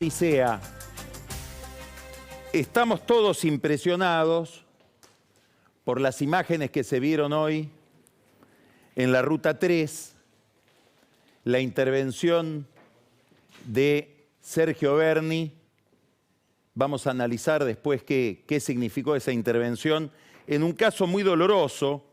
Odisea. Estamos todos impresionados por las imágenes que se vieron hoy en la Ruta 3, la intervención de Sergio Berni. Vamos a analizar después qué significó esa intervención en un caso muy doloroso.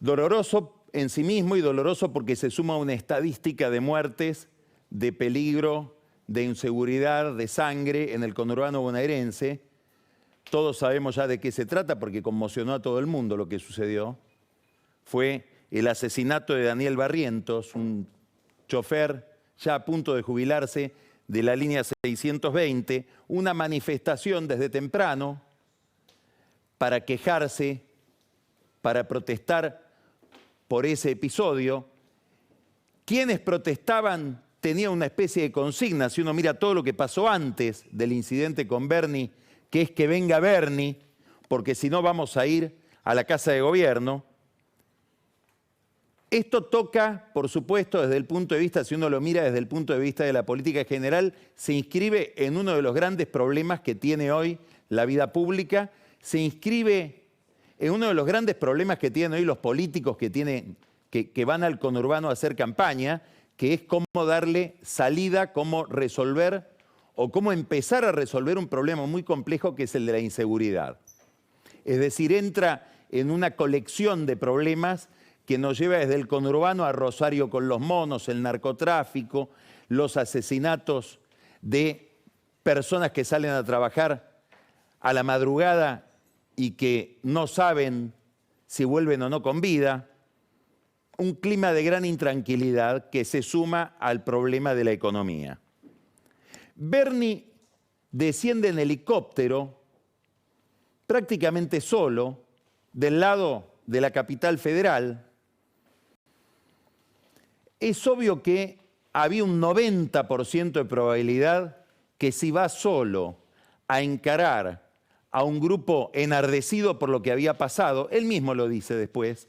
Doloroso en sí mismo y doloroso porque se suma una estadística de muertes, de peligro, de inseguridad, de sangre en el conurbano bonaerense. Todos sabemos ya de qué se trata porque conmocionó a todo el mundo lo que sucedió. Fue el asesinato de Daniel Barrientos, un chofer ya a punto de jubilarse de la línea 620, una manifestación desde temprano para quejarse, para protestar por ese episodio. Quienes protestaban tenían una especie de consigna, si uno mira todo lo que pasó antes del incidente con Berni, que es que venga Berni, porque si no vamos a ir a la Casa de Gobierno. Esto toca, por supuesto, desde el punto de vista, si uno lo mira desde el punto de vista de la política en general, se inscribe en uno de los grandes problemas que tiene hoy la vida pública, se inscribe en uno de los grandes problemas que tienen hoy los políticos que van al conurbano a hacer campaña, que es cómo darle salida, cómo resolver o cómo empezar a resolver un problema muy complejo que es el de la inseguridad. Es decir, entra en una colección de problemas que nos lleva desde el conurbano a Rosario con los monos, el narcotráfico, los asesinatos de personas que salen a trabajar a la madrugada y que no saben si vuelven o no con vida. Un clima de gran intranquilidad que se suma al problema de la economía. Berni desciende en helicóptero, prácticamente solo, del lado de la capital federal. Es obvio que había un 90% de probabilidad que si va solo a encarar a un grupo enardecido por lo que había pasado, él mismo lo dice después,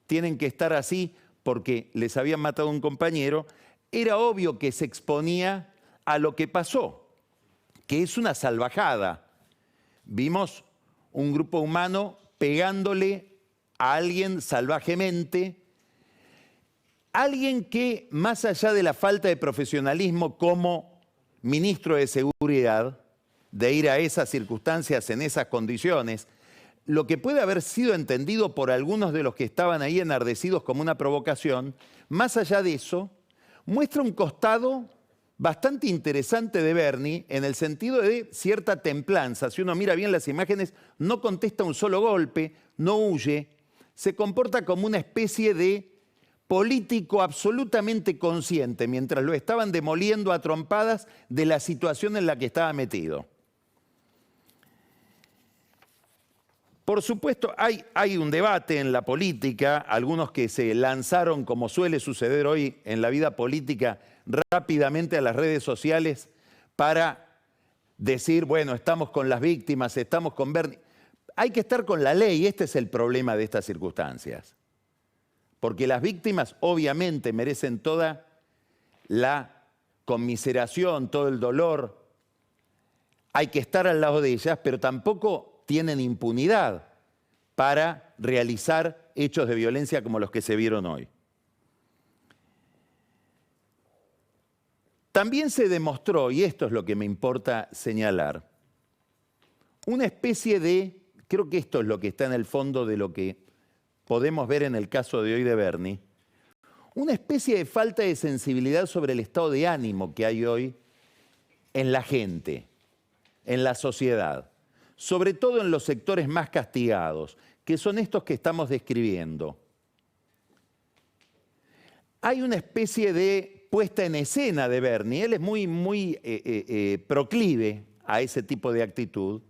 tienen que estar así porque les habían matado a un compañero, era obvio que se exponía a lo que pasó, que es una salvajada. Vimos un grupo humano pegándole a alguien salvajemente, alguien que, más allá de la falta de profesionalismo como ministro de Seguridad, de ir a esas circunstancias en esas condiciones, lo que puede haber sido entendido por algunos de los que estaban ahí enardecidos como una provocación, más allá de eso, muestra un costado bastante interesante de Berni en el sentido de cierta templanza. Si uno mira bien las imágenes, no contesta un solo golpe, no huye, se comporta como una especie de político absolutamente consciente, mientras lo estaban demoliendo a trompadas de la situación en la que estaba metido. Por supuesto, hay un debate en la política, algunos que se lanzaron, como suele suceder hoy en la vida política, rápidamente a las redes sociales para decir, bueno, estamos con las víctimas, estamos con Berni. Hay que estar con la ley, este es el problema de estas circunstancias. Porque las víctimas obviamente merecen toda la conmiseración, todo el dolor. Hay que estar al lado de ellas, pero tampoco tienen impunidad para realizar hechos de violencia como los que se vieron hoy. También se demostró, y esto es lo que me importa señalar, una especie de, creo que esto es lo que está en el fondo de lo que podemos ver en el caso de hoy de Berni, una especie de falta de sensibilidad sobre el estado de ánimo que hay hoy en la gente, en la sociedad. Sobre todo en los sectores más castigados, que son estos que estamos describiendo. Hay una especie de puesta en escena de Berni, él es muy proclive a ese tipo de actitud,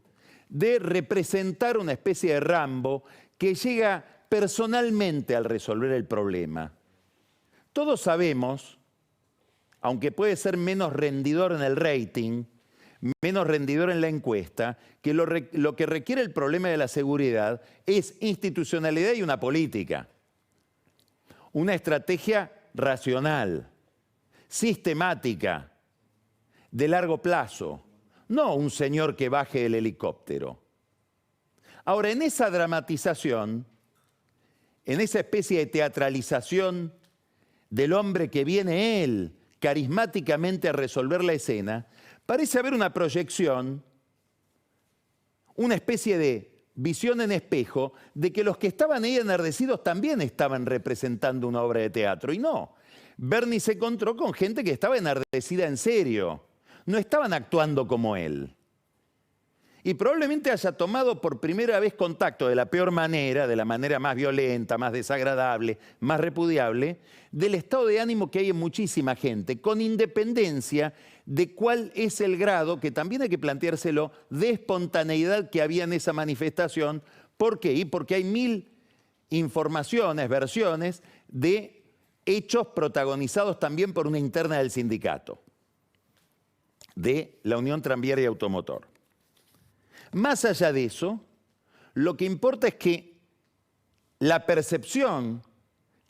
de representar una especie de Rambo que llega personalmente al resolver el problema. Todos sabemos, aunque puede ser menos rendidor en el rating, menos rendidor en la encuesta, que lo que requiere el problema de la seguridad es institucionalidad y una política. Una estrategia racional, sistemática, de largo plazo, no un señor que baje el helicóptero. Ahora, en esa dramatización, en esa especie de teatralización del hombre que viene él carismáticamente a resolver la escena, parece haber una proyección, una especie de visión en espejo de que los que estaban ahí enardecidos también estaban representando una obra de teatro. Y no, Bernie se encontró con gente que estaba enardecida en serio, no estaban actuando como él. Y probablemente haya tomado por primera vez contacto de la peor manera, de la manera más violenta, más desagradable, más repudiable, del estado de ánimo que hay en muchísima gente, con independencia de cuál es el grado, que también hay que planteárselo, de espontaneidad que había en esa manifestación. ¿Por qué? Y porque hay 1000 informaciones, versiones de hechos protagonizados también por una interna del sindicato, de la Unión Tranviaria y Automotor. Más allá de eso, lo que importa es que la percepción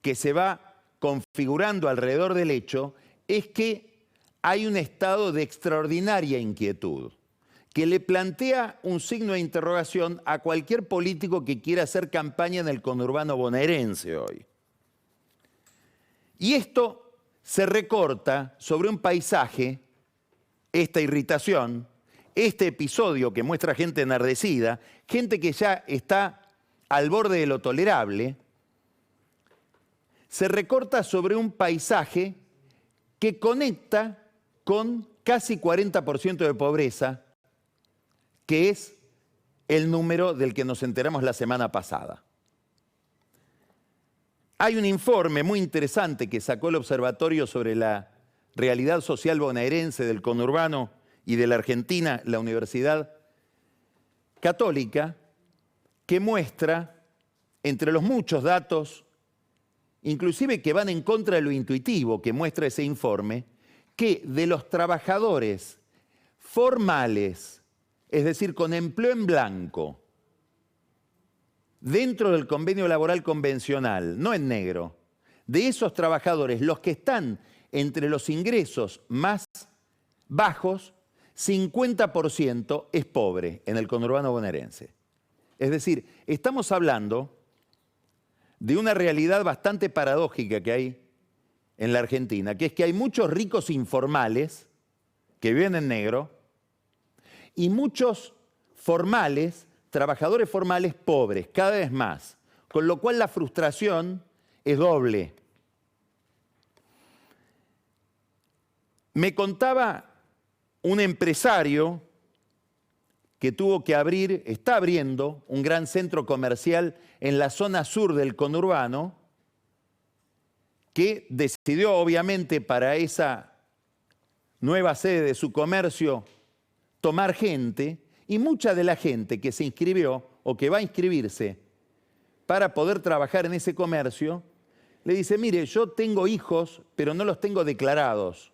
que se va configurando alrededor del hecho es que hay un estado de extraordinaria inquietud, que le plantea un signo de interrogación a cualquier político que quiera hacer campaña en el conurbano bonaerense hoy. Y esto se recorta sobre un paisaje, esta irritación, este episodio que muestra gente enardecida, gente que ya está al borde de lo tolerable, se recorta sobre un paisaje que conecta con casi 40% de pobreza, que es el número del que nos enteramos la semana pasada. Hay un informe muy interesante que sacó el Observatorio sobre la realidad social bonaerense del conurbano y de la Argentina, la Universidad Católica, que muestra, entre los muchos datos, inclusive que van en contra de lo intuitivo que muestra ese informe, que de los trabajadores formales, es decir, con empleo en blanco, dentro del convenio laboral convencional, no en negro, de esos trabajadores, los que están entre los ingresos más bajos, 50% es pobre en el conurbano bonaerense. Es decir, estamos hablando de una realidad bastante paradójica que hay en la Argentina, que es que hay muchos ricos informales que viven en negro y muchos formales, trabajadores formales pobres, cada vez más, con lo cual la frustración es doble. Me contaba un empresario que tuvo que abrir, está abriendo un gran centro comercial en la zona sur del conurbano, que decidió obviamente para esa nueva sede de su comercio tomar gente, y mucha de la gente que se inscribió o que va a inscribirse para poder trabajar en ese comercio, le dice, mire, yo tengo hijos, pero no los tengo declarados.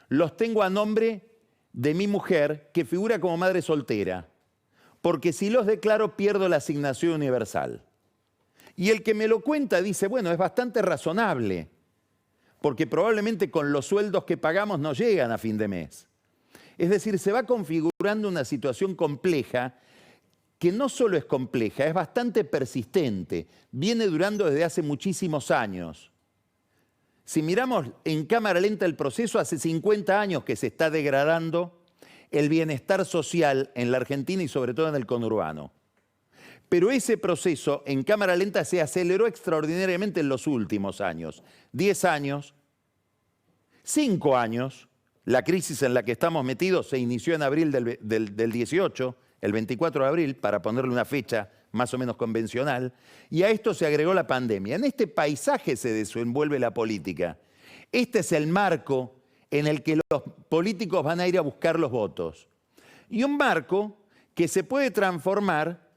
Los tengo a nombre de mi mujer, que figura como madre soltera, porque si los declaro pierdo la asignación universal. Y el que me lo cuenta dice, bueno, es bastante razonable, porque probablemente con los sueldos que pagamos no llegan a fin de mes. Es decir, se va configurando una situación compleja, que no solo es compleja, es bastante persistente, viene durando desde hace muchísimos años. Si miramos en cámara lenta el proceso, hace 50 años que se está degradando el bienestar social en la Argentina y sobre todo en el conurbano. Pero ese proceso en cámara lenta se aceleró extraordinariamente en los últimos años. 10 años, 5 años, la crisis en la que estamos metidos se inició en abril del 18, el 24 de abril, para ponerle una fecha más o menos convencional, y a esto se agregó la pandemia. En este paisaje se desenvuelve la política. Este es el marco en el que los políticos van a ir a buscar los votos. Y un marco que se puede transformar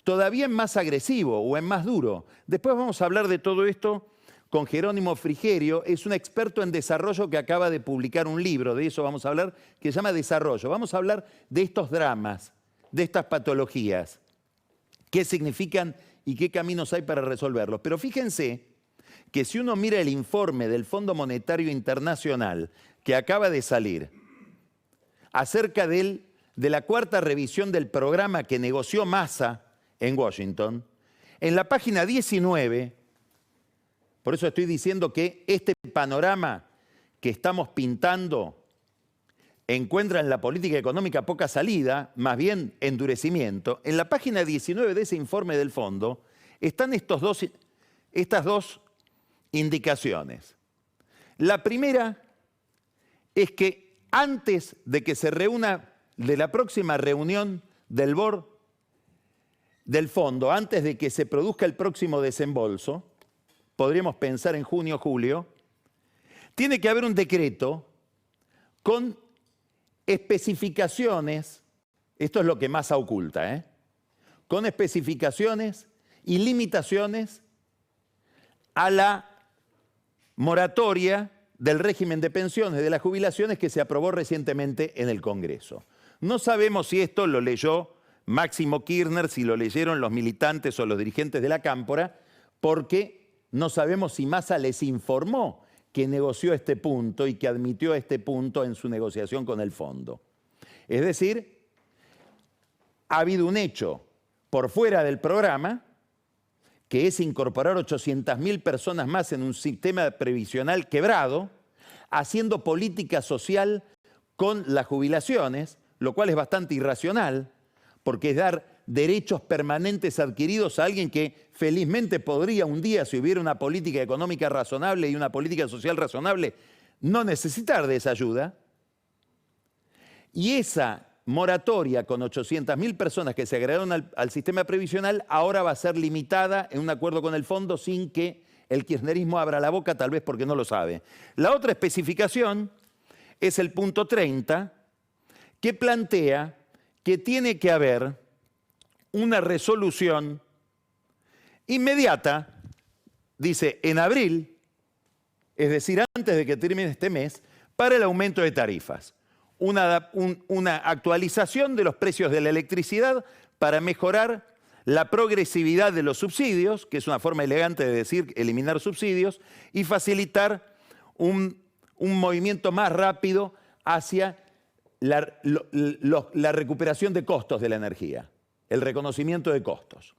todavía en más agresivo o en más duro. Después vamos a hablar de todo esto con Jerónimo Frigerio, es un experto en desarrollo que acaba de publicar un libro, de eso vamos a hablar, que se llama Desarrollo. Vamos a hablar de estos dramas, de estas patologías, qué significan y qué caminos hay para resolverlos. Pero fíjense que si uno mira el informe del Fondo Monetario Internacional que acaba de salir acerca de la cuarta revisión del programa que negoció Massa en Washington, en la página 19, por eso estoy diciendo que este panorama que estamos pintando encuentra en la política económica poca salida, más bien endurecimiento. En la página 19 de ese informe del fondo están estas dos indicaciones. La primera es que antes de que se reúna, de la próxima reunión del board del fondo, antes de que se produzca el próximo desembolso, podríamos pensar en junio o julio, tiene que haber un decreto con especificaciones, esto es lo que Massa oculta, con especificaciones y limitaciones a la moratoria del régimen de pensiones, de las jubilaciones que se aprobó recientemente en el Congreso. No sabemos si esto lo leyó Máximo Kirchner, si lo leyeron los militantes o los dirigentes de la Cámpora, porque no sabemos si Massa les informó que negoció este punto y que admitió este punto en su negociación con el fondo. Es decir, ha habido un hecho por fuera del programa, que es incorporar 800.000 personas más en un sistema previsional quebrado, haciendo política social con las jubilaciones, lo cual es bastante irracional, porque es dar derechos permanentes adquiridos a alguien que felizmente podría un día, si hubiera una política económica razonable y una política social razonable, no necesitar de esa ayuda. Y esa moratoria con 800.000 personas que se agregaron al sistema previsional ahora va a ser limitada en un acuerdo con el fondo sin que el kirchnerismo abra la boca, tal vez porque no lo sabe. La otra especificación es el punto 30, que plantea que tiene que haber una resolución inmediata, dice, en abril, es decir, antes de que termine este mes, para el aumento de tarifas. Una actualización de los precios de la electricidad para mejorar la progresividad de los subsidios, que es una forma elegante de decir eliminar subsidios, y facilitar un movimiento más rápido hacia la recuperación de costos de la energía, el reconocimiento de costos.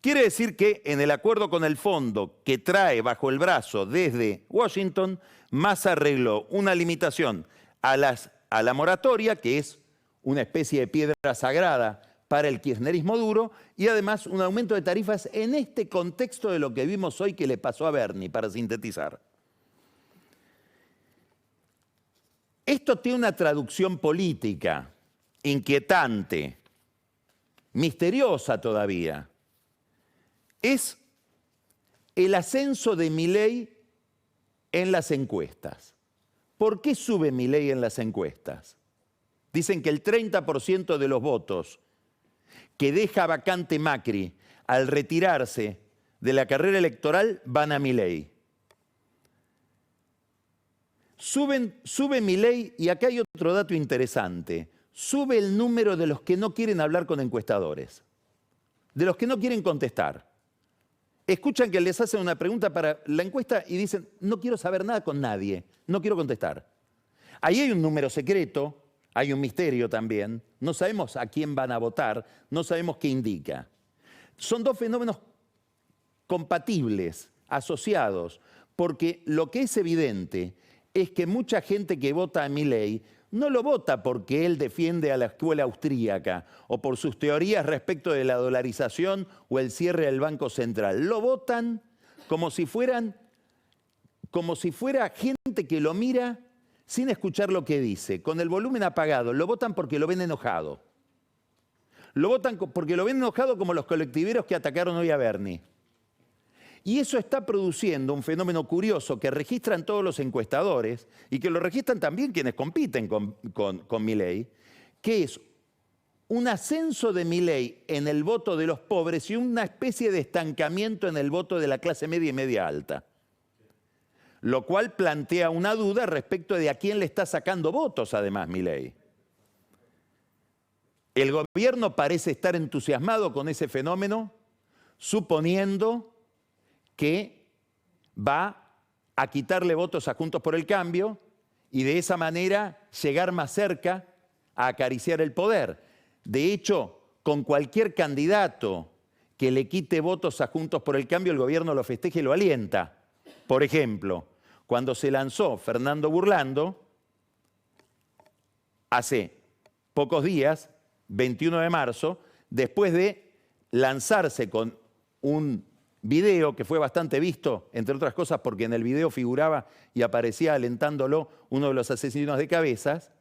Quiere decir que en el acuerdo con el fondo que trae bajo el brazo desde Washington, Massa arregló una limitación a la moratoria, que es una especie de piedra sagrada para el kirchnerismo duro, y además un aumento de tarifas en este contexto de lo que vimos hoy que le pasó a Bernie, para sintetizar. Esto tiene una traducción política inquietante, misteriosa todavía. Es el ascenso de Milei en las encuestas. ¿Por qué sube Milei en las encuestas? Dicen que el 30% de los votos que deja vacante Macri al retirarse de la carrera electoral van a Milei. Sube Milei, y acá hay otro dato interesante, sube el número de los que no quieren hablar con encuestadores, de los que no quieren contestar. Escuchan que les hacen una pregunta para la encuesta y dicen, no quiero saber nada con nadie, no quiero contestar. Ahí hay un número secreto, hay un misterio también, no sabemos a quién van a votar, no sabemos qué indica. Son dos fenómenos compatibles, asociados, porque lo que es evidente es que mucha gente que vota a Milei no lo vota porque él defiende a la escuela austríaca o por sus teorías respecto de la dolarización o el cierre del Banco Central. Lo votan como si fuera gente que lo mira sin escuchar lo que dice, con el volumen apagado. Lo votan porque lo ven enojado. Lo votan porque lo ven enojado como los colectiveros que atacaron hoy a Bernie. Y eso está produciendo un fenómeno curioso que registran todos los encuestadores y que lo registran también quienes compiten con Milei, que es un ascenso de Milei en el voto de los pobres y una especie de estancamiento en el voto de la clase media y media alta. Lo cual plantea una duda respecto de a quién le está sacando votos además Milei. El gobierno parece estar entusiasmado con ese fenómeno, suponiendo que va a quitarle votos a Juntos por el Cambio y de esa manera llegar más cerca a acariciar el poder. De hecho, con cualquier candidato que le quite votos a Juntos por el Cambio, el gobierno lo festeja y lo alienta. Por ejemplo, cuando se lanzó Fernando Burlando, hace pocos días, 21 de marzo, después de lanzarse con un video que fue bastante visto, entre otras cosas porque en el video figuraba y aparecía alentándolo uno de los asesinos de cabezas,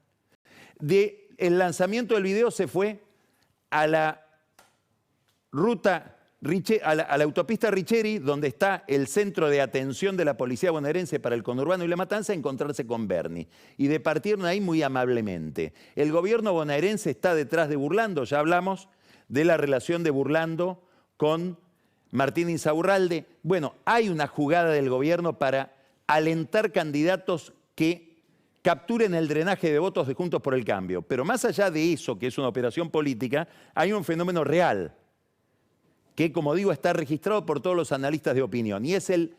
el lanzamiento del video se fue a la a la autopista Richeri, donde está el centro de atención de la policía bonaerense para el conurbano y la matanza, a encontrarse con Bernie. Y departieron ahí muy amablemente. El gobierno bonaerense está detrás de Burlando, ya hablamos de la relación de Burlando con Martín Insaurralde. Bueno, hay una jugada del gobierno para alentar candidatos que capturen el drenaje de votos de Juntos por el Cambio. Pero más allá de eso, que es una operación política, hay un fenómeno real que, como digo, está registrado por todos los analistas de opinión, y es el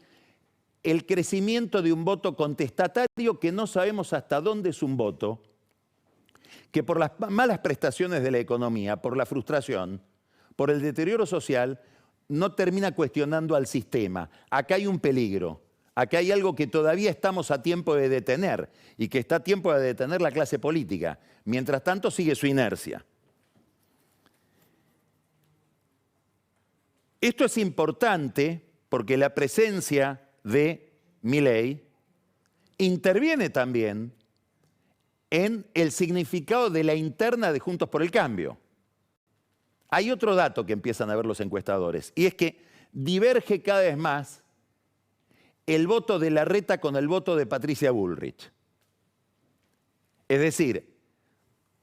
crecimiento de un voto contestatario que no sabemos hasta dónde es un voto, que por las malas prestaciones de la economía, por la frustración, por el deterioro social, no termina cuestionando al sistema. Acá hay un peligro, acá hay algo que todavía estamos a tiempo de detener, y que está a tiempo de detener la clase política. Mientras tanto, sigue su inercia. Esto es importante porque la presencia de Milei interviene también en el significado de la interna de Juntos por el Cambio. Hay otro dato que empiezan a ver los encuestadores, y es que diverge cada vez más el voto de Larreta con el voto de Patricia Bullrich. Es decir,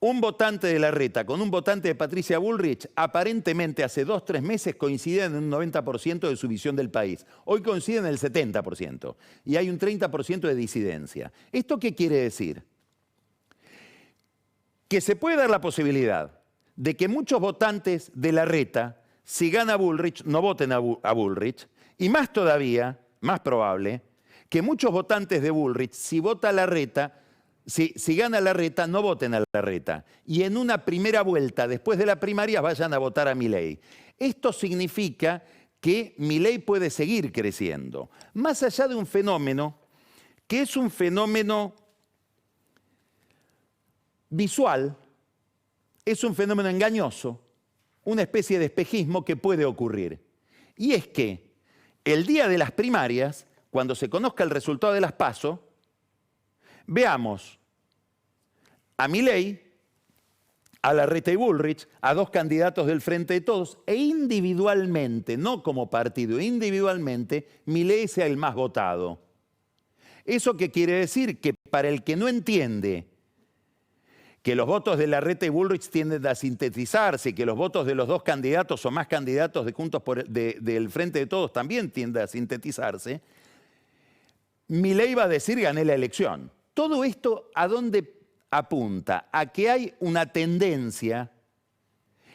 un votante de Larreta con un votante de Patricia Bullrich, aparentemente hace 2 o 3 meses coincidían en un 90% de su visión del país. Hoy coinciden en el 70% y hay un 30% de disidencia. ¿Esto qué quiere decir? Que se puede dar la posibilidad de que muchos votantes de Larreta, si gana Bullrich, no voten a Bullrich, y más todavía, más probable, que muchos votantes de Bullrich, si vota Larreta, si gana Larreta, no voten a Larreta. Y en una primera vuelta, después de la primaria, vayan a votar a Milei. Esto significa que Milei puede seguir creciendo. Más allá de un fenómeno que es un fenómeno visual, es un fenómeno engañoso, una especie de espejismo que puede ocurrir. Y es que el día de las primarias, cuando se conozca el resultado de las PASO, veamos a Milei, a Larreta y Bullrich, a 2 candidatos del Frente de Todos, e individualmente, no como partido, individualmente, Milei sea el más votado. ¿Eso qué quiere decir? Que para el que no entiende que los votos de Larreta y Bullrich tienden a sintetizarse, que los votos de los 2 candidatos o más candidatos de del Frente de Todos también tienden a sintetizarse, Milei va a decir: gané la elección. Todo esto, ¿a dónde apunta? A que hay una tendencia,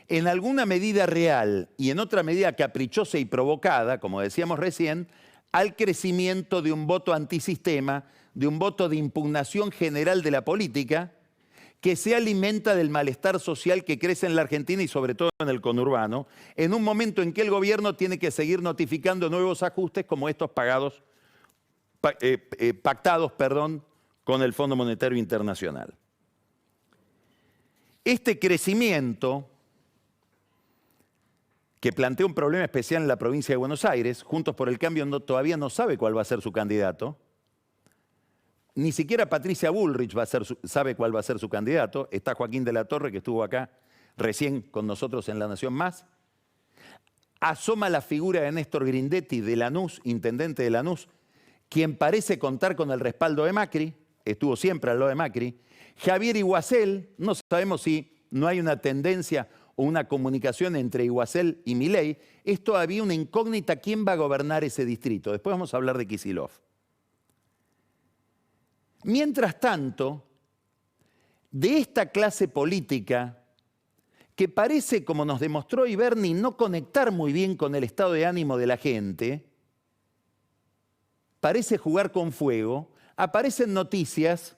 en alguna medida real y en otra medida caprichosa y provocada, como decíamos recién, al crecimiento de un voto antisistema, de un voto de impugnación general de la política, que se alimenta del malestar social que crece en la Argentina y sobre todo en el conurbano, en un momento en que el gobierno tiene que seguir notificando nuevos ajustes como estos pactados con el Fondo Monetario Internacional. Este crecimiento, que plantea un problema especial en la provincia de Buenos Aires, Juntos por el Cambio todavía no sabe cuál va a ser su candidato, ni siquiera Patricia Bullrich sabe cuál va a ser su candidato. Está Joaquín de la Torre, que estuvo acá recién con nosotros en La Nación Más. Asoma la figura de Néstor Grindetti de Lanús, intendente de Lanús, quien parece contar con el respaldo de Macri, estuvo siempre al lado de Macri. Javier Iguacel, no sabemos si no hay una tendencia o una comunicación entre Iguacel y Milei. Es todavía una incógnita quién va a gobernar ese distrito. Después vamos a hablar de Kicillof. Mientras tanto, de esta clase política que parece, como nos demostró Bernie, no conectar muy bien con el estado de ánimo de la gente, parece jugar con fuego, aparecen noticias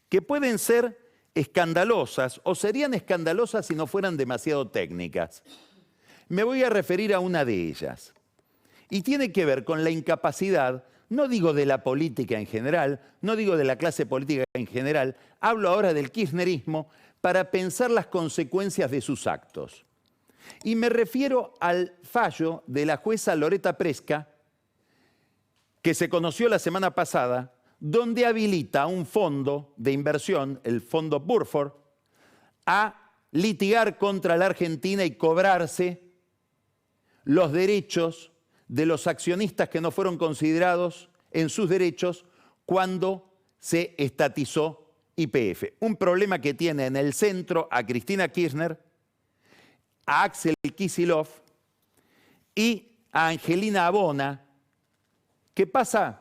que pueden ser escandalosas, o serían escandalosas si no fueran demasiado técnicas. Me voy a referir a una de ellas. Y tiene que ver con la incapacidad, no digo de la política en general, no digo de la clase política en general, hablo ahora del kirchnerismo, para pensar las consecuencias de sus actos. Y me refiero al fallo de la jueza Loretta Presca, que se conoció la semana pasada, donde habilita un fondo de inversión, el fondo Burford, a litigar contra la Argentina y cobrarse los derechos de los accionistas que no fueron considerados en sus derechos cuando se estatizó YPF. Un problema que tiene en el centro a Cristina Kirchner, a Axel Kicillof y a Angelina Abona, que pasa,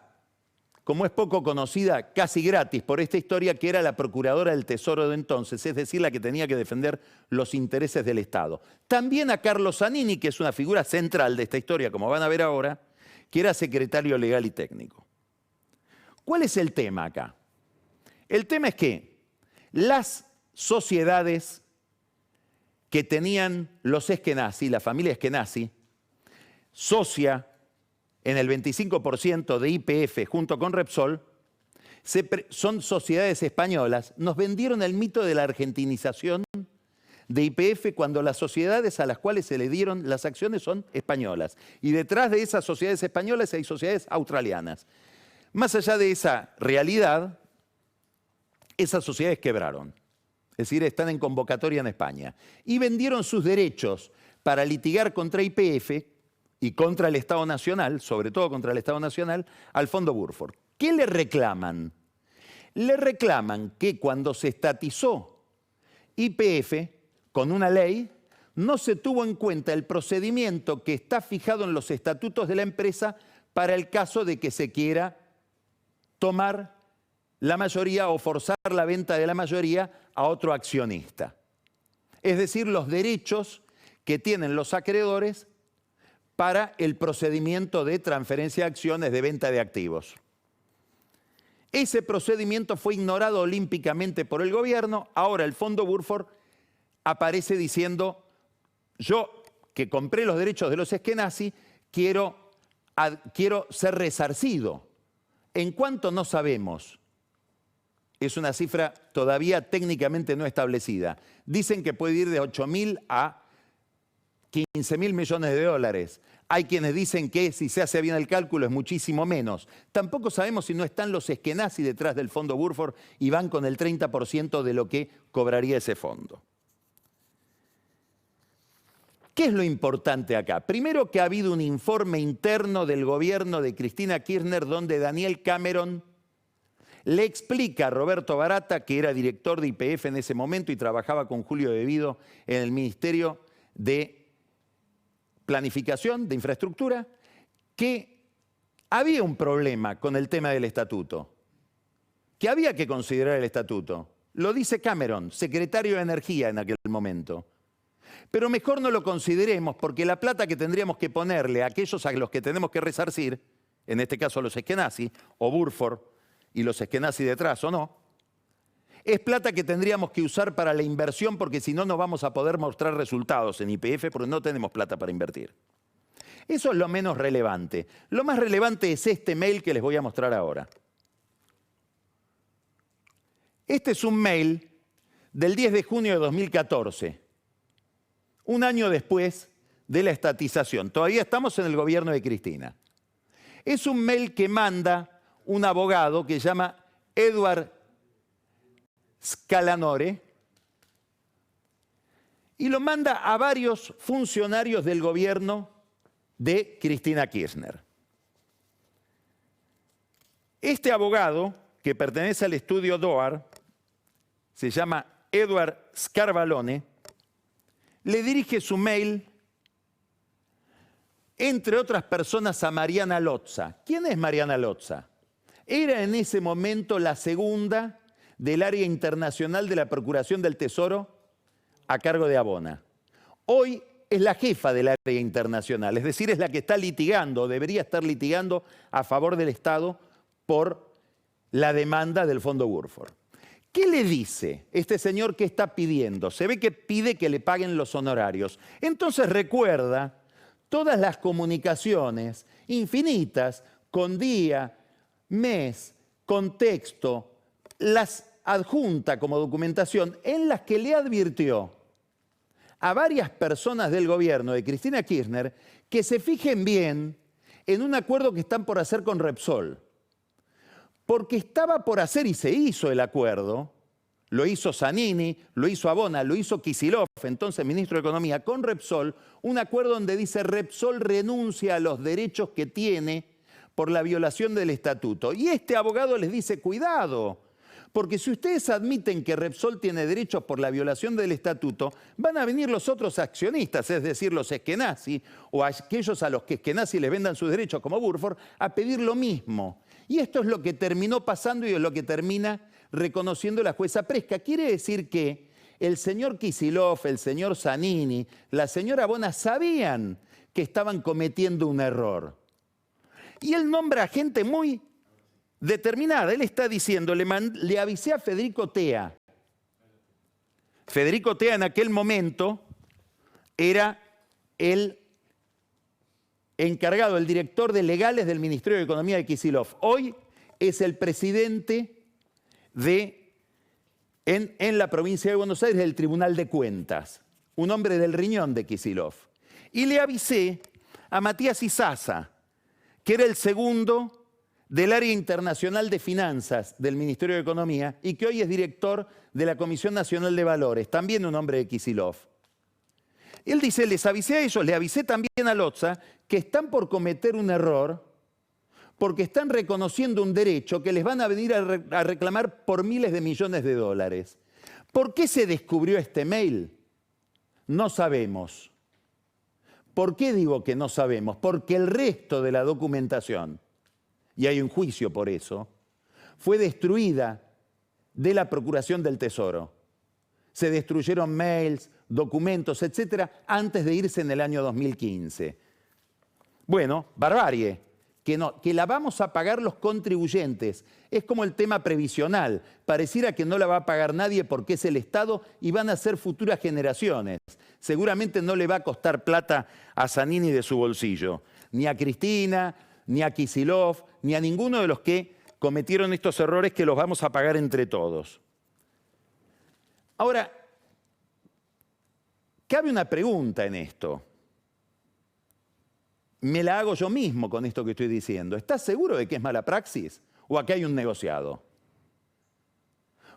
como es poco conocida, casi gratis por esta historia, que era la procuradora del Tesoro de entonces, es decir, la que tenía que defender los intereses del Estado. También a Carlos Zanini, que es una figura central de esta historia, como van a ver ahora, que era secretario legal y técnico. ¿Cuál es el tema acá? El tema es que las sociedades que tenían los Eskenazi, la familia Eskenazi, socia en el 25% de YPF junto con Repsol, son sociedades españolas. Nos vendieron el mito de la argentinización de YPF cuando las sociedades a las cuales se le dieron las acciones son españolas. Y detrás de esas sociedades españolas hay sociedades australianas. Más allá de esa realidad, esas sociedades quebraron. Es decir, están en convocatoria en España. Y vendieron sus derechos para litigar contra YPF y contra el Estado Nacional, sobre todo contra el Estado Nacional, al Fondo Burford. ¿Qué le reclaman? Le reclaman que cuando se estatizó YPF con una ley, no se tuvo en cuenta el procedimiento que está fijado en los estatutos de la empresa para el caso de que se quiera tomar la mayoría o forzar la venta de la mayoría a otro accionista. Es decir, los derechos que tienen los acreedores para el procedimiento de transferencia de acciones, de venta de activos. Ese procedimiento fue ignorado olímpicamente por el gobierno. Ahora el Fondo Burford aparece diciendo, yo que compré los derechos de los Eskenazi, quiero ser resarcido. ¿En cuánto? No sabemos. Es una cifra todavía técnicamente no establecida. Dicen que puede ir de 8.000 a 15.000 millones de dólares. Hay quienes dicen que si se hace bien el cálculo es muchísimo menos. Tampoco sabemos si no están los Eskenazi detrás del Fondo Burford y van con el 30% de lo que cobraría ese fondo. ¿Qué es lo importante acá? Primero que ha habido un informe interno del gobierno de Cristina Kirchner donde Daniel Cameron le explica a Roberto Barata, que era director de YPF en ese momento y trabajaba con Julio De Vido en el Ministerio de Planificación, de Infraestructura, que había un problema con el tema del estatuto, que había que considerar el estatuto. Lo dice Cameron, secretario de Energía en aquel momento. Pero mejor no lo consideremos porque la plata que tendríamos que ponerle a aquellos a los que tenemos que resarcir, en este caso a los Eskenazi, o Burford, y los Eskenazi detrás o no, es plata que tendríamos que usar para la inversión porque si no, no vamos a poder mostrar resultados en YPF porque no tenemos plata para invertir. Eso es lo menos relevante. Lo más relevante es este mail que les voy a mostrar ahora. Este es un mail del 10 de junio de 2014, un año después de la estatización. Todavía estamos en el gobierno de Cristina. Es un mail que manda un abogado que se llama Edward Scalanore y lo manda a varios funcionarios del gobierno de Cristina Kirchner. Este abogado, que pertenece al estudio DOAR, se llama Edward Scarvalone, le dirige su mail, entre otras personas, a Mariana Lotza. ¿Quién es Mariana Lotza? Era en ese momento la segunda del área internacional de la Procuración del Tesoro a cargo de Abona. Hoy es la jefa del área internacional, es decir, es la que está litigando, debería estar litigando a favor del Estado por la demanda del Fondo Burford. ¿Qué le dice este señor que está pidiendo? Se ve que pide que le paguen los honorarios. Entonces recuerda todas las comunicaciones infinitas con día, mes, contexto, las adjunta como documentación en las que le advirtió a varias personas del gobierno de Cristina Kirchner que se fijen bien en un acuerdo que están por hacer con Repsol. Porque estaba por hacer y se hizo el acuerdo, lo hizo Zanini, lo hizo Abona, lo hizo Kicillof, entonces ministro de Economía, con Repsol, un acuerdo donde dice Repsol renuncia a los derechos que tiene por la violación del estatuto. Y este abogado les dice, cuidado, porque si ustedes admiten que Repsol tiene derechos por la violación del estatuto, van a venir los otros accionistas, es decir, los Eskenazi, o aquellos a los que Eskenazi les vendan sus derechos como Burford, a pedir lo mismo. Y esto es lo que terminó pasando y es lo que termina reconociendo la jueza Presca. Quiere decir que el señor Kicillof, el señor Zanini, la señora Abona sabían que estaban cometiendo un error. Y él nombra a gente muy determinada. Él está diciendo, le avisé a Federico Tea. Federico Tea en aquel momento era el encargado, el director de legales del Ministerio de Economía de Kicillof. Hoy es el presidente en la provincia de Buenos Aires del Tribunal de Cuentas, un hombre del riñón de Kicillof. Y le avisé a Matías Izaza, que era el segundo del área internacional de finanzas del Ministerio de Economía y que hoy es director de la Comisión Nacional de Valores, también un hombre de Kicillof. Él dice, les avisé a ellos, le avisé también a Lotza que están por cometer un error porque están reconociendo un derecho que les van a venir a reclamar por miles de millones de dólares. ¿Por qué se descubrió este mail? No sabemos. ¿Por qué digo que no sabemos? Porque el resto de la documentación, y hay un juicio por eso, fue destruida de la Procuración del Tesoro. Se destruyeron mails, documentos, etcétera, antes de irse en el año 2015. Bueno, barbarie, que la vamos a pagar los contribuyentes. Es como el tema previsional. Pareciera que no la va a pagar nadie porque es el Estado y van a ser futuras generaciones. Seguramente no le va a costar plata a Zanini de su bolsillo, ni a Cristina, ni a Kicillof, ni a ninguno de los que cometieron estos errores que los vamos a pagar entre todos. Ahora, cabe una pregunta en esto. Me la hago yo mismo con esto que estoy diciendo. ¿Estás seguro de que es mala praxis? ¿O aquí hay un negociado?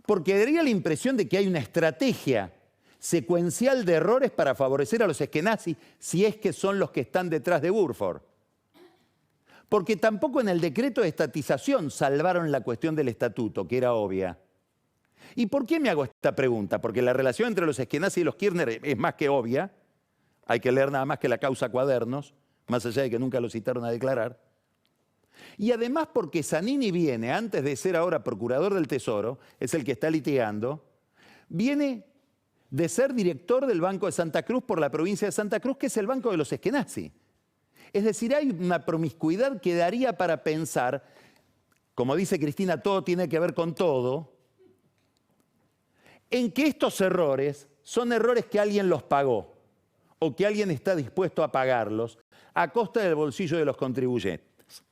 Porque daría la impresión de que hay una estrategia secuencial de errores para favorecer a los Eskenazi, si es que son los que están detrás de Burford. Porque tampoco en el decreto de estatización salvaron la cuestión del estatuto, que era obvia. ¿Y por qué me hago esta pregunta? Porque la relación entre los Eskenazi y los Kirchner es más que obvia. Hay que leer nada más que la causa Cuadernos, más allá de que nunca lo citaron a declarar. Y además porque Zanini viene, antes de ser ahora procurador del Tesoro, es el que está litigando, viene de ser director del Banco de Santa Cruz por la provincia de Santa Cruz, que es el banco de los Eskenazi. Es decir, hay una promiscuidad que daría para pensar, como dice Cristina, todo tiene que ver con todo, en que estos errores son errores que alguien los pagó o que alguien está dispuesto a pagarlos a costa del bolsillo de los contribuyentes.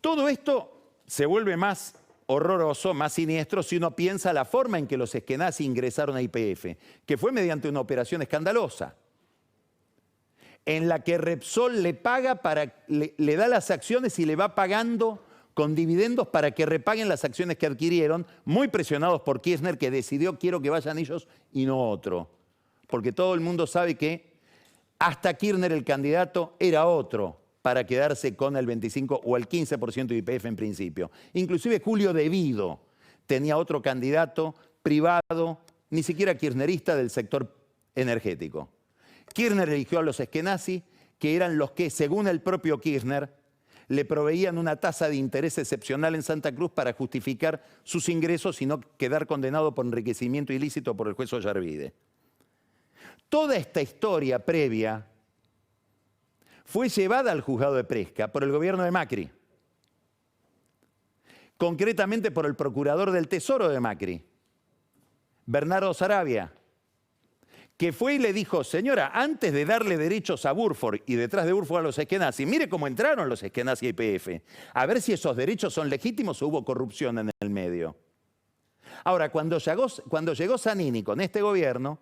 Todo esto se vuelve más horroroso, más siniestro, si uno piensa la forma en que los Eskenazi ingresaron a YPF, que fue mediante una operación escandalosa, en la que Repsol le paga le da las acciones y le va pagando con dividendos para que repaguen las acciones que adquirieron, muy presionados por Kirchner, que decidió quiero que vayan ellos y no otro. Porque todo el mundo sabe que hasta Kirchner el candidato era otro para quedarse con el 25 o el 15% de YPF en principio. Inclusive Julio De Vido tenía otro candidato privado, ni siquiera kirchnerista, del sector energético. Kirchner eligió a los Eskenazi, que eran los que, según el propio Kirchner, le proveían una tasa de interés excepcional en Santa Cruz para justificar sus ingresos y no quedar condenado por enriquecimiento ilícito por el juez Ollarvide. Toda esta historia previa fue llevada al juzgado de Presca por el gobierno de Macri. concretamente por el procurador del Tesoro de Macri, Bernardo Sarabia, que fue y le dijo, señora, antes de darle derechos a Burford y detrás de Burford a los esquenazis, mire cómo entraron los esquenazis a YPF, a ver si esos derechos son legítimos o hubo corrupción en el medio. Ahora, cuando llegó Zanini con este gobierno,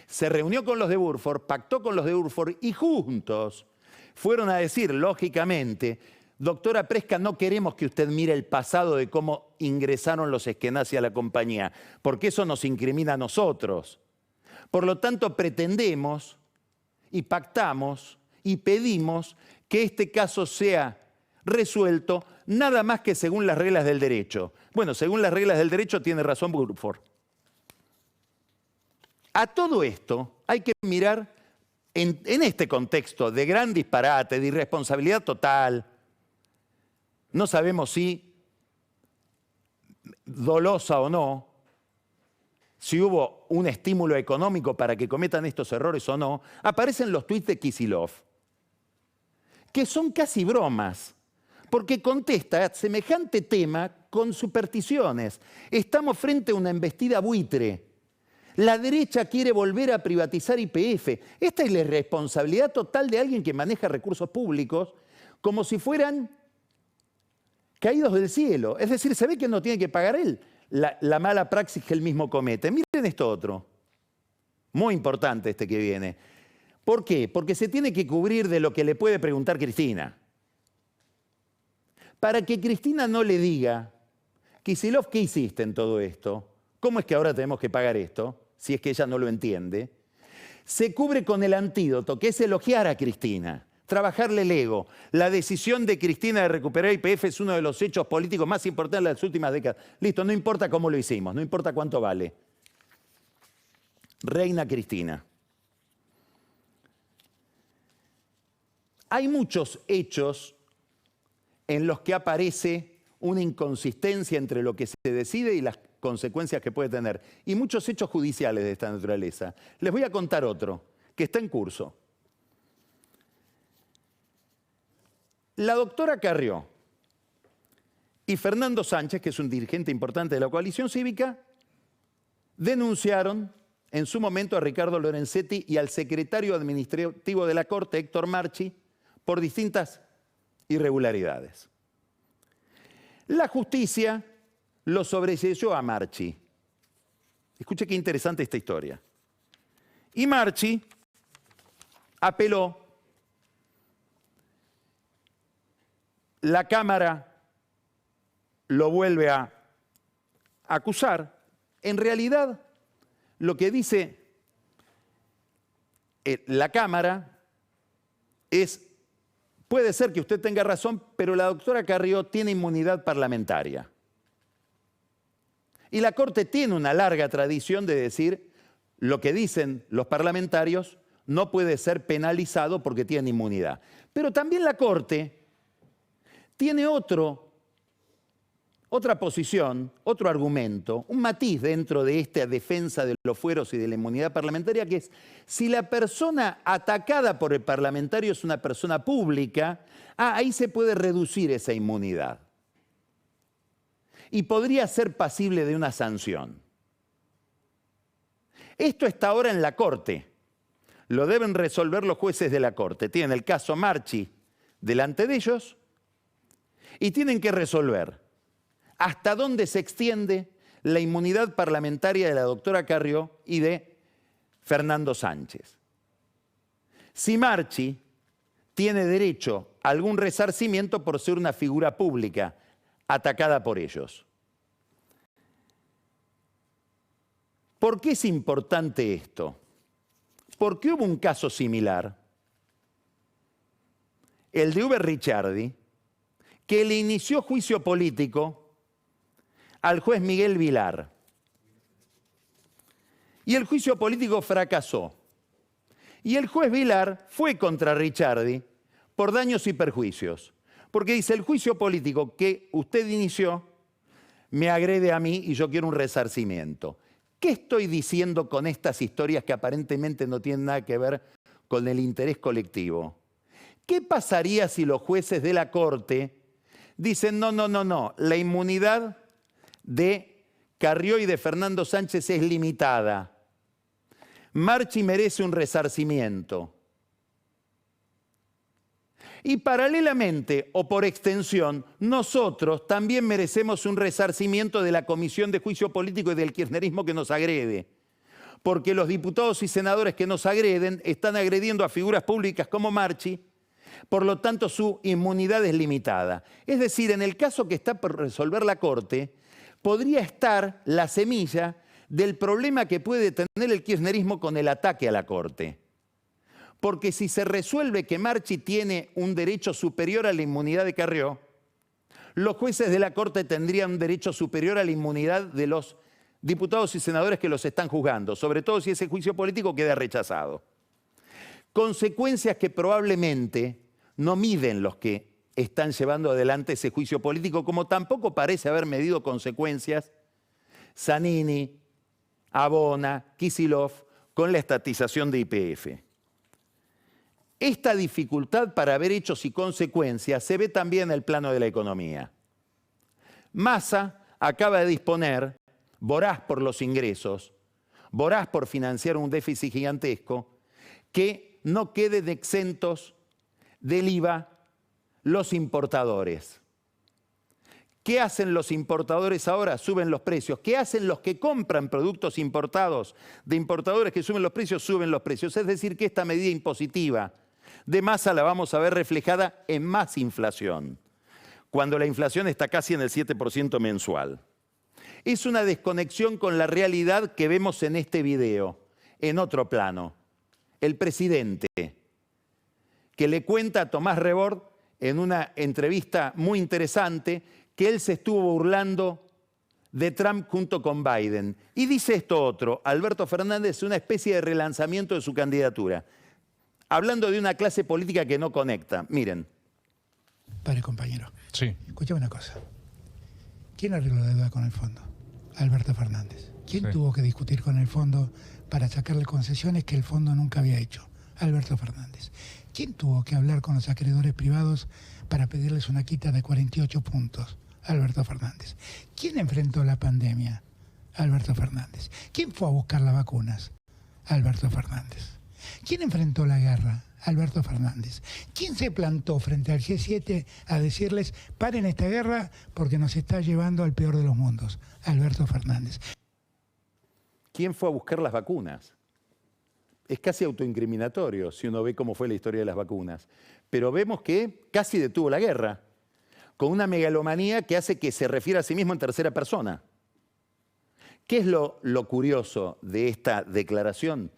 se reunió con los de Burford, pactó con los de Burford y juntos fueron a decir, lógicamente, doctora Presca, no queremos que usted mire el pasado de cómo ingresaron los esquenazis a la compañía, porque eso nos incrimina a nosotros. Por lo tanto, pretendemos y pactamos y pedimos que este caso sea resuelto nada más que según las reglas del derecho. Bueno, según las reglas del derecho tiene razón Burford. A todo esto hay que mirar en este contexto de gran disparate, de irresponsabilidad total. No sabemos si dolosa o no, si hubo un estímulo económico para que cometan estos errores o no, aparecen los tuits de Kicillof, que son casi bromas, porque contesta semejante tema con supersticiones. Estamos frente a una embestida buitre. La derecha quiere volver a privatizar YPF. Esta es la irresponsabilidad total de alguien que maneja recursos públicos como si fueran caídos del cielo. Es decir, se ve que no tiene que pagar él la mala praxis que él mismo comete. Miren esto otro, muy importante este que viene. ¿Por qué? Porque se tiene que cubrir de lo que le puede preguntar Cristina. Para que Cristina no le diga, Kicillof, ¿qué hiciste en todo esto? ¿Cómo es que ahora tenemos que pagar esto? Si es que ella no lo entiende. Se cubre con el antídoto, que es elogiar a Cristina, trabajarle el ego. La decisión de Cristina de recuperar YPF es uno de los hechos políticos más importantes de las últimas décadas. Listo, no importa cómo lo hicimos, no importa cuánto vale. Reina Cristina. Hay muchos hechos en los que aparece una inconsistencia entre lo que se decide y las consecuencias que puede tener. Y muchos hechos judiciales de esta naturaleza. Les voy a contar otro, que está en curso. La doctora Carrió y Fernando Sánchez, que es un dirigente importante de la coalición cívica, denunciaron en su momento a Ricardo Lorenzetti y al secretario administrativo de la Corte, Héctor Marchi, por distintas irregularidades. La justicia lo sobreseyó a Marchi. Escuche qué interesante esta historia. Y Marchi apeló. La Cámara lo vuelve a acusar. En realidad, lo que dice la Cámara es, puede ser que usted tenga razón, pero la doctora Carrió tiene inmunidad parlamentaria. Y la Corte tiene una larga tradición de decir lo que dicen los parlamentarios no puede ser penalizado porque tiene inmunidad. Pero también la Corte tiene otra posición, otro argumento, un matiz dentro de esta defensa de los fueros y de la inmunidad parlamentaria, que es si la persona atacada por el parlamentario es una persona pública, ahí se puede reducir esa inmunidad. Y podría ser pasible de una sanción. Esto está ahora en la Corte. Lo deben resolver los jueces de la Corte. Tienen el caso Marchi delante de ellos y tienen que resolver hasta dónde se extiende la inmunidad parlamentaria de la doctora Carrió y de Fernando Sánchez. Si Marchi tiene derecho a algún resarcimiento por ser una figura pública atacada por ellos. ¿Por qué es importante esto? Porque hubo un caso similar, el de Uber Ricciardi, que le inició juicio político al juez Miguel Vilar. Y el juicio político fracasó. Y el juez Vilar fue contra Ricciardi por daños y perjuicios. Porque dice, el juicio político que usted inició me agrede a mí y yo quiero un resarcimiento. ¿Qué estoy diciendo con estas historias que aparentemente no tienen nada que ver con el interés colectivo? ¿Qué pasaría si los jueces de la Corte dicen no, la inmunidad de Carrió y de Fernando Sánchez es limitada. Marchi merece un resarcimiento. Y paralelamente, o por extensión, nosotros también merecemos un resarcimiento de la Comisión de Juicio Político y del kirchnerismo que nos agrede. Porque los diputados y senadores que nos agreden están agrediendo a figuras públicas como Marchi, por lo tanto su inmunidad es limitada. Es decir, en el caso que está por resolver la Corte, podría estar la semilla del problema que puede tener el kirchnerismo con el ataque a la Corte. Porque si se resuelve que Marchi tiene un derecho superior a la inmunidad de Carrió, los jueces de la Corte tendrían un derecho superior a la inmunidad de los diputados y senadores que los están juzgando, sobre todo si ese juicio político queda rechazado. Consecuencias que probablemente no miden los que están llevando adelante ese juicio político, como tampoco parece haber medido consecuencias Zanini, Abona, Kicillof, con la estatización de YPF. Esta dificultad para ver hechos y consecuencias se ve también en el plano de la economía. Massa acaba de disponer, voraz por los ingresos, voraz por financiar un déficit gigantesco, que no queden exentos del IVA los importadores. ¿Qué hacen los importadores ahora? Suben los precios. ¿Qué hacen los que compran productos importados de importadores que suben los precios? Suben los precios. Es decir, que esta medida impositiva de Massa la vamos a ver reflejada en más inflación, cuando la inflación está casi en el 7% mensual. Es una desconexión con la realidad que vemos en este video, en otro plano. El presidente, que le cuenta a Tomás Rebord en una entrevista muy interesante que él se estuvo burlando de Trump junto con Biden. Y dice esto otro, Alberto Fernández, una especie de relanzamiento de su candidatura, hablando de una clase política que no conecta. Miren. Padre compañero, sí. Escuchame una cosa. ¿Quién arregló la deuda con el fondo? Alberto Fernández. ¿Quién tuvo que discutir con el fondo para sacarle concesiones que el fondo nunca había hecho? Alberto Fernández. ¿Quién tuvo que hablar con los acreedores privados para pedirles una quita de 48 puntos? Alberto Fernández. ¿Quién enfrentó la pandemia? Alberto Fernández. ¿Quién fue a buscar las vacunas? Alberto Fernández. ¿Quién enfrentó la guerra? Alberto Fernández. ¿Quién se plantó frente al G7 a decirles paren esta guerra porque nos está llevando al peor de los mundos? Alberto Fernández. ¿Quién fue a buscar las vacunas? Es casi autoincriminatorio si uno ve cómo fue la historia de las vacunas. Pero vemos que casi detuvo la guerra, con una megalomanía que hace que se refiera a sí mismo en tercera persona. ¿Qué es lo curioso de esta declaración?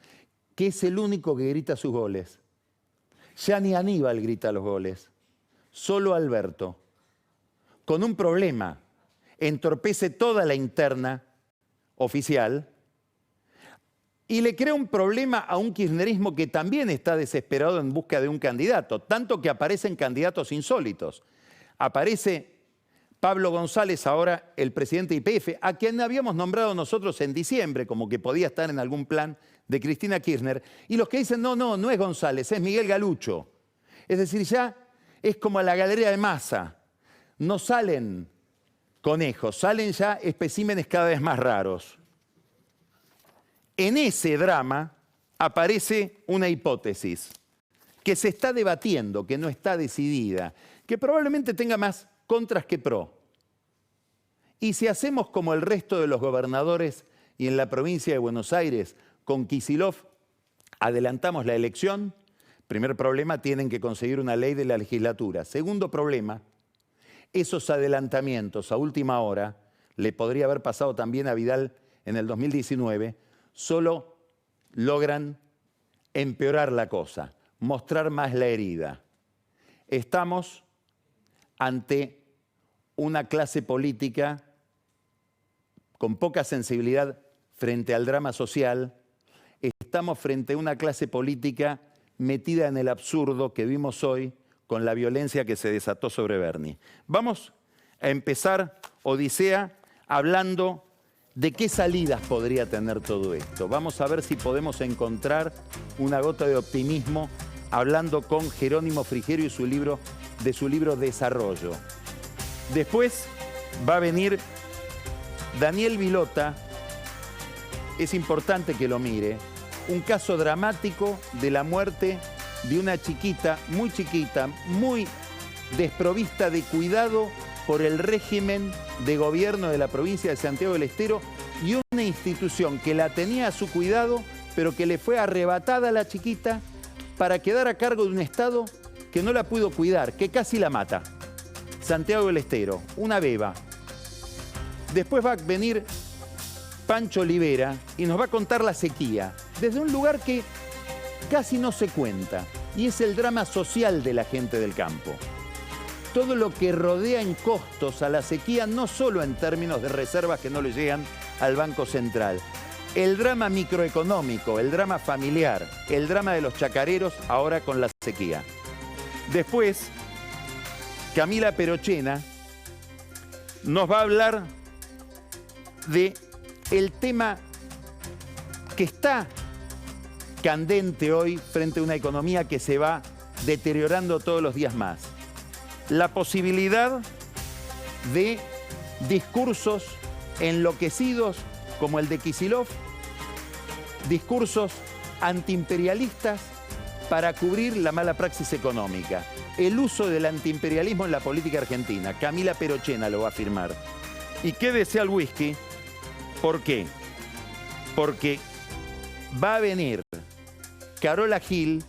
Que es el único que grita sus goles. Ya ni Aníbal grita los goles, solo Alberto. Con un problema, entorpece toda la interna oficial y le crea un problema a un kirchnerismo que también está desesperado en busca de un candidato, tanto que aparecen candidatos insólitos. Aparece Pablo González, ahora el presidente de YPF, a quien habíamos nombrado nosotros en diciembre, como que podía estar en algún plan de Cristina Kirchner, y los que dicen, no es González, es Miguel Galucho. Es decir, ya es como a la galería de Massa. No salen conejos, salen ya especímenes cada vez más raros. En ese drama aparece una hipótesis que se está debatiendo, que no está decidida, que probablemente tenga más contras que pro. Y si hacemos como el resto de los gobernadores y en la provincia de Buenos Aires, con Kicillof, adelantamos la elección, primer problema, tienen que conseguir una ley de la legislatura. Segundo problema, esos adelantamientos a última hora, le podría haber pasado también a Vidal en el 2019, solo logran empeorar la cosa, mostrar más la herida. Estamos ante una clase política con poca sensibilidad frente al drama social. Estamos frente a una clase política metida en el absurdo que vimos hoy con la violencia que se desató sobre Bernie. Vamos a empezar, Odisea, hablando de qué salidas podría tener todo esto. Vamos a ver si podemos encontrar una gota de optimismo hablando con Jerónimo Frigerio y de su libro Desarrollo. Después va a venir Daniel Vilota, es importante que lo mire, un caso dramático de la muerte de una chiquita, muy desprovista de cuidado por el régimen de gobierno de la provincia de Santiago del Estero y una institución que la tenía a su cuidado, pero que le fue arrebatada a la chiquita para quedar a cargo de un Estado que no la pudo cuidar, que casi la mata. Santiago del Estero, una beba. Después va a venir Pancho Olivera y nos va a contar la sequía, desde un lugar que casi no se cuenta, y es el drama social de la gente del campo. Todo lo que rodea en costos a la sequía, no solo en términos de reservas que no le llegan al Banco Central. El drama microeconómico, el drama familiar, el drama de los chacareros ahora con la sequía. Después, Camila Perochena nos va a hablar de el tema que está candente hoy frente a una economía que se va deteriorando todos los días más. La posibilidad de discursos enloquecidos como el de Kicillof, discursos antiimperialistas para cubrir la mala praxis económica. El uso del antiimperialismo en la política argentina. Camila Perochena lo va a afirmar. Y quédese al whisky. ¿Por qué? Porque va a venir Carola Gil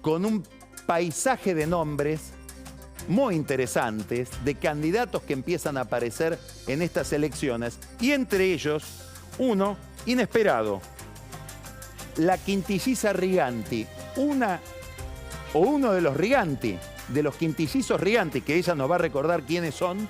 con un paisaje de nombres muy interesantes, de candidatos que empiezan a aparecer en estas elecciones, y entre ellos, uno inesperado, la quintilliza Riganti, uno de los Riganti, de los quintillizos Riganti, que ella nos va a recordar quiénes son,